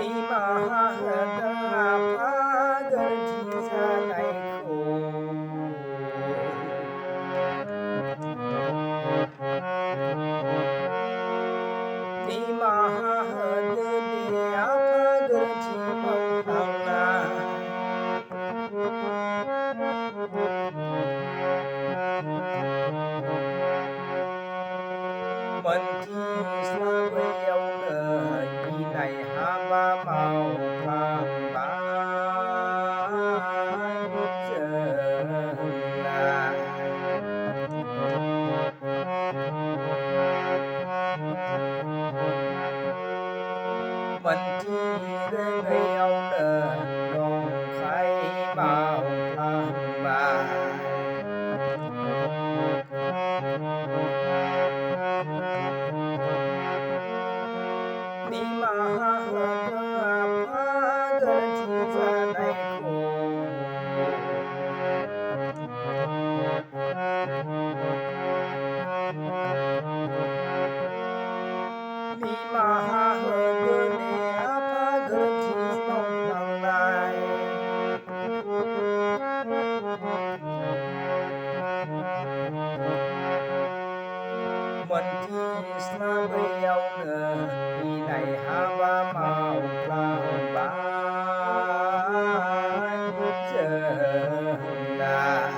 Ni mahada pagar jisanaiku Ni mahada dia pagar jimauhangna Mentis labayau inai haba mau pambai jelai Mentirengayau nong khai mau pambai Ni mahada pagar jisanaiku Ni mahada dia pagar jimauhangnai Mentis labayau inai haba mau pambai jelai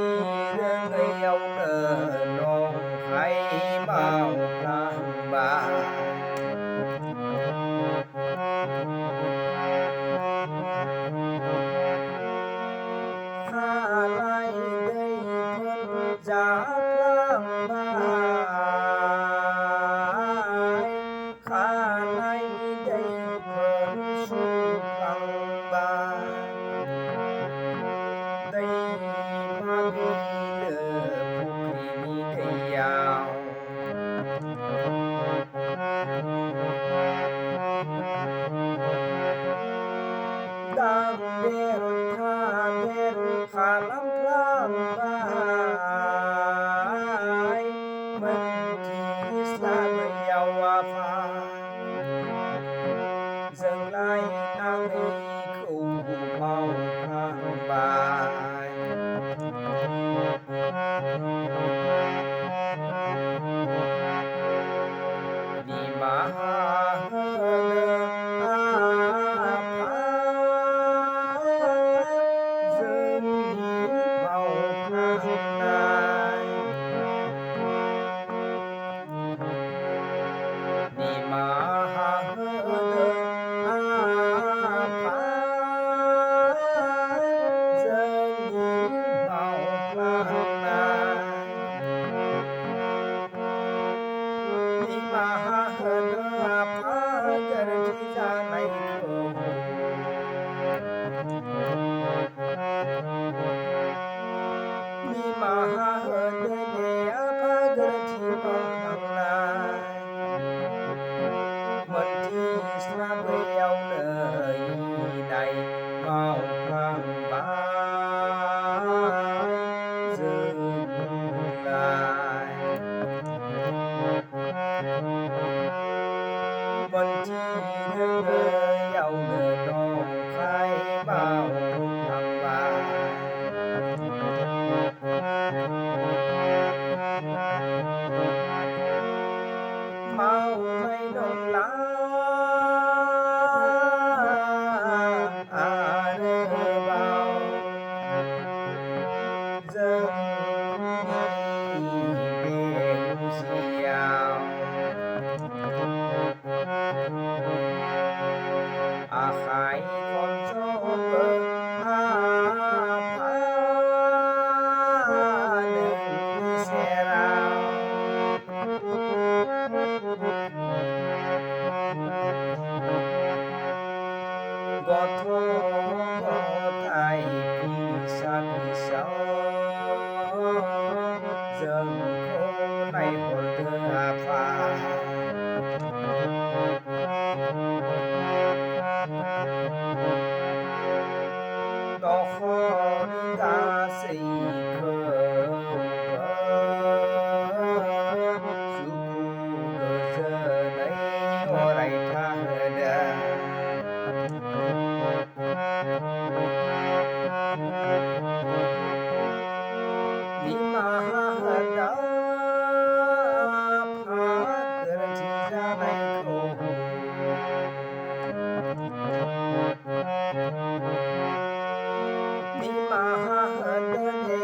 Mentirengayau nong khai mau pambai Halai dei pun japlang bai Halai dei pun suplang bai Dei mabile pukri ni deyau Dang deru halam bai Mentis labayau afai Dâng lai nang khẩu mau pambai Ni mahada dâng ni mau pambai Ni mahada dâng ni mau pambai Ni mahada pagar jisanaiku Ni mahada dia pagar jimauhangnai Mentis labayau inai mau pambai jelai Mentirengayau nong khai mau pambai Mau mai nong la bao dâng ni bèo xiao Khai con cho bơ pha nâng xe rao Goto gotai pisa pisau Dâng khô này hồn đưa pha Nó khó ta xây khờ निमादा फात गोरोन्थि जानायखौ निमाहा होदो दे